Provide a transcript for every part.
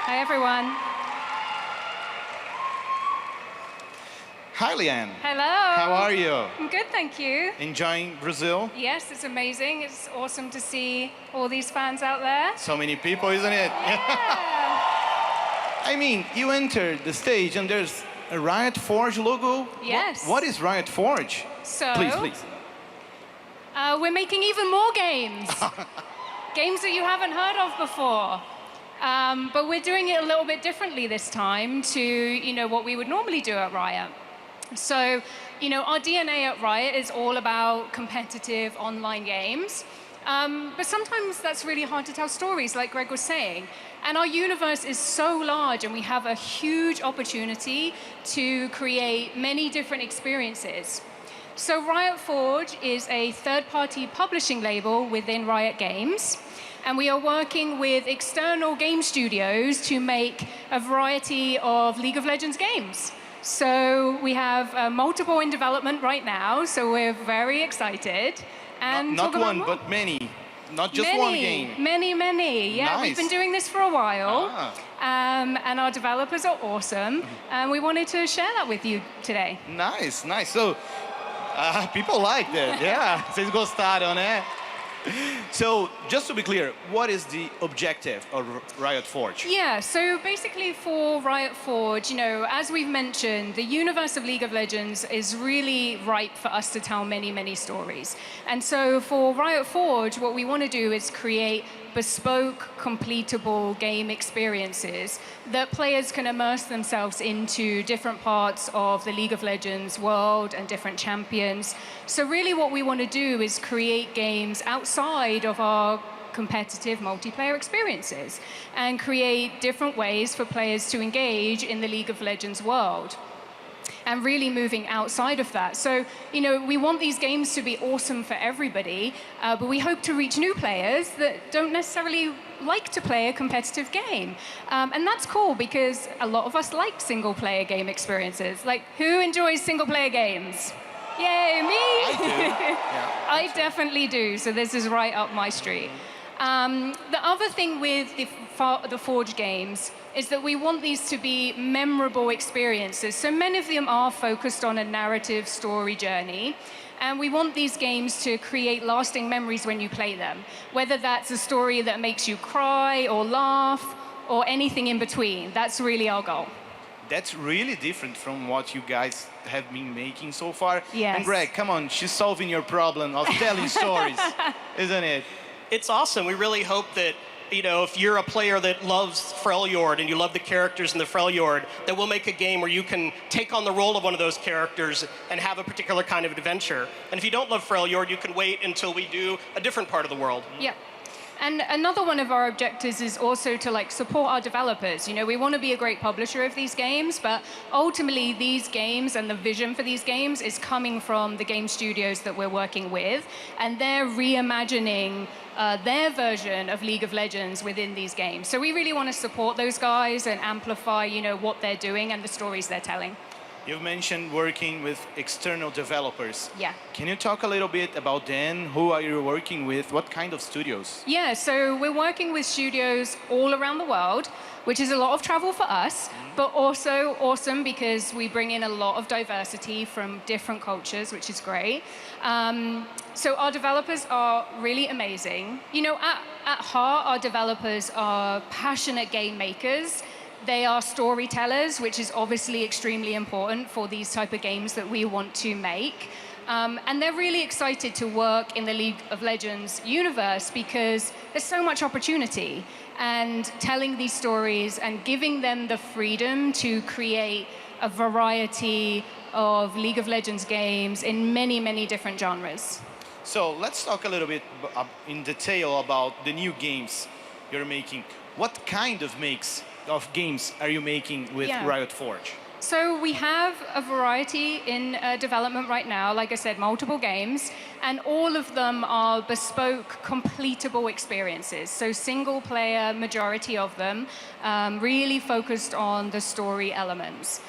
Hi, everyone. Hi, Leanne. Hello. How are you? I'm good, thank you. Enjoying Brazil? Yes, it's amazing. It's awesome to see all these fans out there. So many people, isn't it? Yeah. I mean, you entered the stage and there's a Riot Forge logo. Yes. What is Riot Forge? So, Please. we're making even more games. Games that you haven't heard of before. But we're doing it a little bit differently this time to, what we would normally do at Riot. So, our DNA at Riot is all about competitive online games. But sometimes that's really hard to tell stories, like Greg was saying. And our universe is so large, and we have a huge opportunity to create many different experiences. So Riot Forge is a third-party publishing label within Riot Games. And we are working with external game studios to make a variety of League of Legends games. So we have multiple in development right now, so we're very excited. And Not one, but many. Not just one game. Many. Yeah, Nice. We've been doing this for a while. And our developers are awesome. And we wanted to share that with you today. Nice. So, people like that. Yeah, vocês gostaram, né? So, just to be clear, what is the objective of Riot Forge? Yeah, so basically for Riot Forge, as we've mentioned, the universe of League of Legends is really ripe for us to tell many stories. And so for Riot Forge, what we want to do is create bespoke, completable game experiences that players can immerse themselves into different parts of the League of Legends world and different champions. So really what we want to do is create games outside of our competitive multiplayer experiences and create different ways for players to engage in the League of Legends world. And really moving outside of that. So, we want these games to be awesome for everybody, but we hope to reach new players that don't necessarily like to play a competitive game. And that's cool because a lot of us like single-player game experiences. Like, who enjoys single-player games? Yay, me! I do. Yeah. I definitely do, so this is right up my street. The other thing with the Forge games is that we want these to be memorable experiences. So many of them are focused on a narrative story journey. And we want these games to create lasting memories when you play them, whether that's a story that makes you cry or laugh or anything in between. That's really our goal. That's really different from what you guys have been making so far. Yes. And Greg, come on, she's solving your problem of telling stories, isn't it? It's awesome. We really hope that, if you're a player that loves Freljord and you love the characters in the Freljord, that we'll make a game where you can take on the role of one of those characters and have a particular kind of adventure. And if you don't love Freljord, you can wait until we do a different part of the world. Yeah. And another one of our objectives is also to support our developers. We want to be a great publisher of these games, but ultimately these games and the vision for these games is coming from the game studios that we're working with, and they're reimagining their version of League of Legends within these games. So we really want to support those guys and amplify, what they're doing and the stories they're telling. You've mentioned working with external developers. Yeah. Can you talk a little bit about them? Who are you working with? What kind of studios? Yeah, so we're working with studios all around the world, which is a lot of travel for us, but also awesome because we bring in a lot of diversity from different cultures, which is great. So our developers are really amazing. At heart, our developers are passionate game makers. They are storytellers, which is obviously extremely important for these type of games that we want to make. And they're really excited to work in the League of Legends universe because there's so much opportunity. And telling these stories and giving them the freedom to create a variety of League of Legends games in many different genres. So let's talk a little bit in detail about the new games you're making. What kind of games are you making with Riot Forge? So we have a variety in development right now, like I said, multiple games, and all of them are bespoke, completable experiences. So single player, majority of them, really focused on the story elements.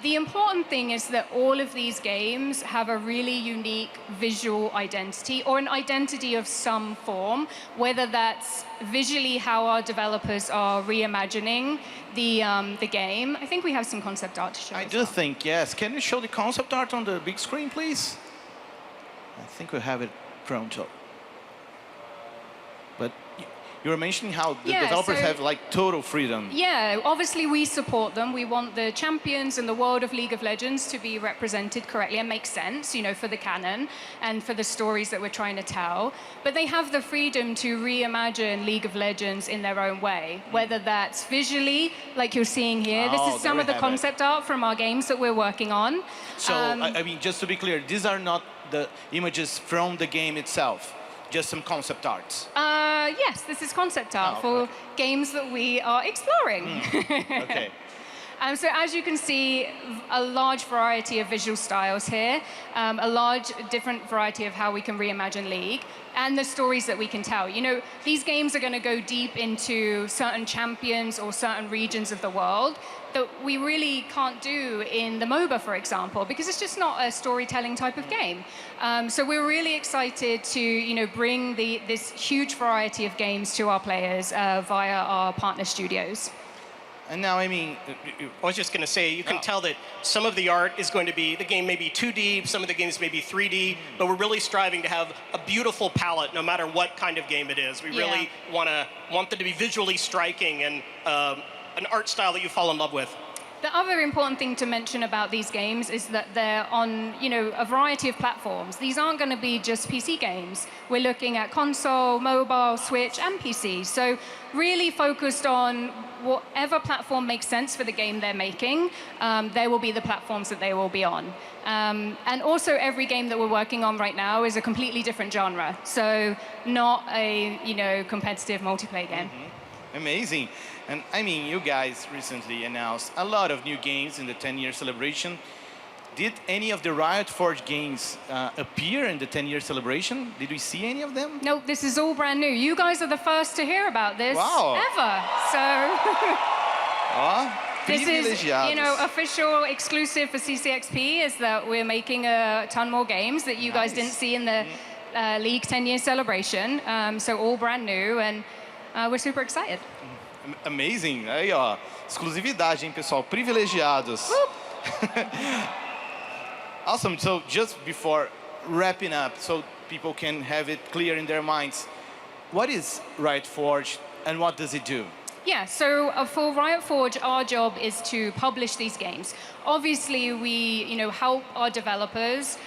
The important thing is that all of these games have a really unique visual identity or an identity of some form, whether that's visually how our developers are reimagining the game. I think we have some concept art to show. I do think, yes. Can you show the concept art on the big screen, please? I think we have it pronto. But you were mentioning how the developers have like total freedom. Yeah, obviously we support them. We want the champions in the world of League of Legends to be represented correctly and make sense, you know, for the canon and for the stories that we're trying to tell. But they have the freedom to reimagine League of Legends in their own way, whether that's visually, like you're seeing here. This is some of the concept art from our games that we're working on. So, I mean, just to be clear, these are not the images from the game itself. Just some concept arts. Yes, this is concept art for games that we are exploring. Okay. So as you can see, a large variety of visual styles here, a large different variety of how we can reimagine League, and the stories that we can tell. You know, these games are going to go deep into certain champions or certain regions of the world that we really can't do in the MOBA, for example, because it's just not a storytelling type of game. So we're really excited to, you know, bring this huge variety of games to our players via our partner studios. And now, I mean... I was just going to say, you can tell that some of the art is going to be, the game may be 2D, some of the games may be 3D, but we're really striving to have a beautiful palette no matter what kind of game it is. We really want them to be visually striking and an art style that you fall in love with. The other important thing to mention about these games is that they're on, you know, a variety of platforms. These aren't going to be just PC games. We're looking at console, mobile, Switch, and PC. So really focused on whatever platform makes sense for the game they're making, there will be the platforms that they will be on. And also every game that we're working on right now is a completely different genre. So not a, you know, competitive multiplayer game. Amazing. And I mean, you guys recently announced a lot of new games in the 10-year celebration. Did any of the Riot Forge games appear in the 10-year celebration? Did we see any of them? No, this is all brand new. You guys are the first to hear about this ever. So this is, you know, official exclusive for CCXP is that we're making a ton more games that you guys didn't see in the League 10-year celebration. So all brand new, and we're super excited. Amazing. Aí, ó, exclusividade, hein, pessoal? Privilegiados. Awesome. So just before wrapping up, so people can have it clear in their minds, what is Riot Forge and what does it do? Yeah, so for Riot Forge, our job is to publish these games. Obviously, we, you know, help our developers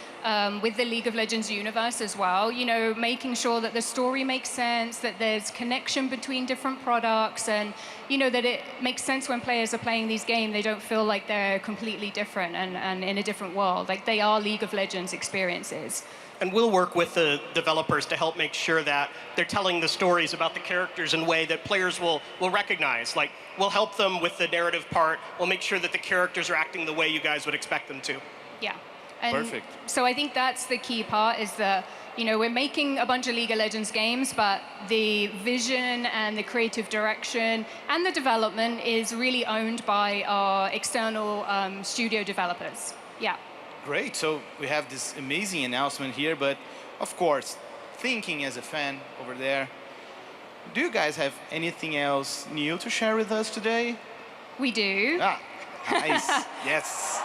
with the League of Legends universe as well, you know, making sure that the story makes sense, that there's connection between different products, and, you know, that it makes sense when players are playing these games, they don't feel like they're completely different and in a different world, like they are League of Legends experiences. And we'll work with the developers to help make sure that they're telling the stories about the characters in a way that players will recognize. Like, we'll help them with the narrative part. We'll make sure that the characters are acting the way you guys would expect them to. Yeah. And perfect. So I think that's the key part, is that, you know, we're making a bunch of League of Legends games, but the vision and the creative direction and the development is really owned by our external studio developers. Yeah. Great. So we have this amazing announcement here, but of course, thinking as a fan over there, do you guys have anything else new to share with us today? We do. Ah, nice. Yes.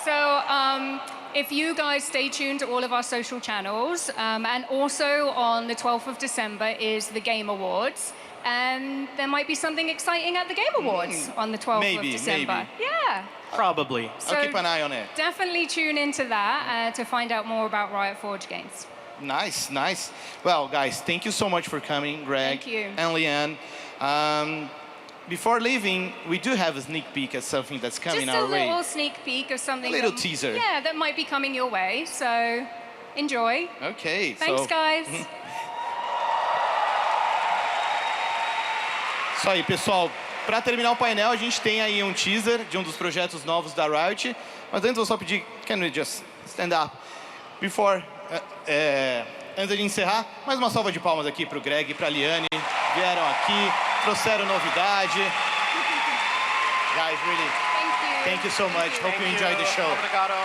So if you guys stay tuned to all of our social channels, and also on the 12th of December is the Game Awards, and there might be something exciting at the Game Awards on the 12th of December. Maybe. Yeah. Probably. So I'll keep an eye on it. Definitely tune into that to find out more about Riot Forge games. Nice, nice. Well, guys, thank you so much for coming, Greg Thank you. and Leanne. Before leaving, we do have a sneak peek at something that's coming our way. Just a little sneak peek of something. A little teaser. Yeah, that might be coming your way. So enjoy. Okay. Thanks, guys. Isso aí, pessoal. Para terminar o painel, a gente tem aí um teaser de um dos projetos novos da Riot. Mas antes eu só pedir, can we just stand up? Before, antes de encerrar, mais uma salva de palmas aqui para o Greg e para a Liane. Vieram aqui, trouxeram novidade. Guys, really. Thank you. Thank you so much. Hope you enjoyed the show. Obrigado.